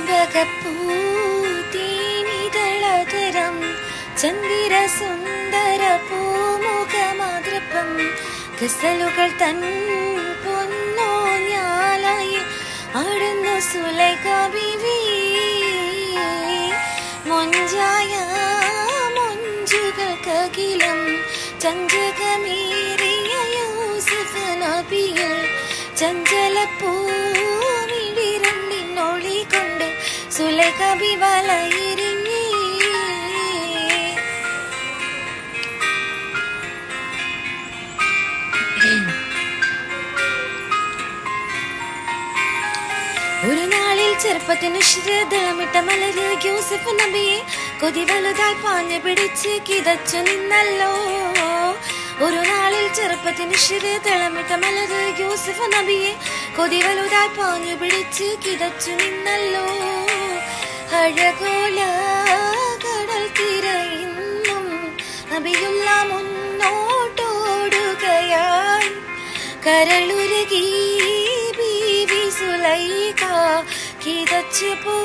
ചെമ്പകപ്പൂ തേനിതളതരം ചന്ദിര സുന്ദര പൂമുഖമാതൃപ്പം ഗസലുകൾ തൻ പൊന്നോ ഞാലായി ആടുന്നു സുലൈഖ ബീവി. മൊഞ്ചായ മൊഞ്ചുകൾക്കകിലം ചഞ്ചകമേറിയ യൂസുഫ് നബിയിൽ ചഞ്ചലപ്പൂവിടിരണ്ടിനൊളി കൊണ്ട് സുലൈഖ ബി വലയിരിഞ്ഞി. ഒരു നാളിൽ ചെറുപ്പത്തിന് ശ്രീതളമിട്ട മലര് യൂസുഫ് നബിയെ കൊതി വലുതായി പാഞ്ഞു പിടിച്ച് കിതച്ചു നിന്നല്ലോ. ഒരു നാളിൽ ചെറുപ്പത്തിന് ശ്രീതളമിട്ട മലര് യൂസുഫ് നബിയെ കൊതി വലുതായി പാഞ്ഞു പിടിച്ച് കിതച്ചു നിന്നല്ലോ. അഴകോല കടൽ തിരയിന്നും നബിയുള്ള മുന്നോട്ടോടുകയായി കരളുരുകി ബീവി സുലൈഖ കിതച്ചു പോ.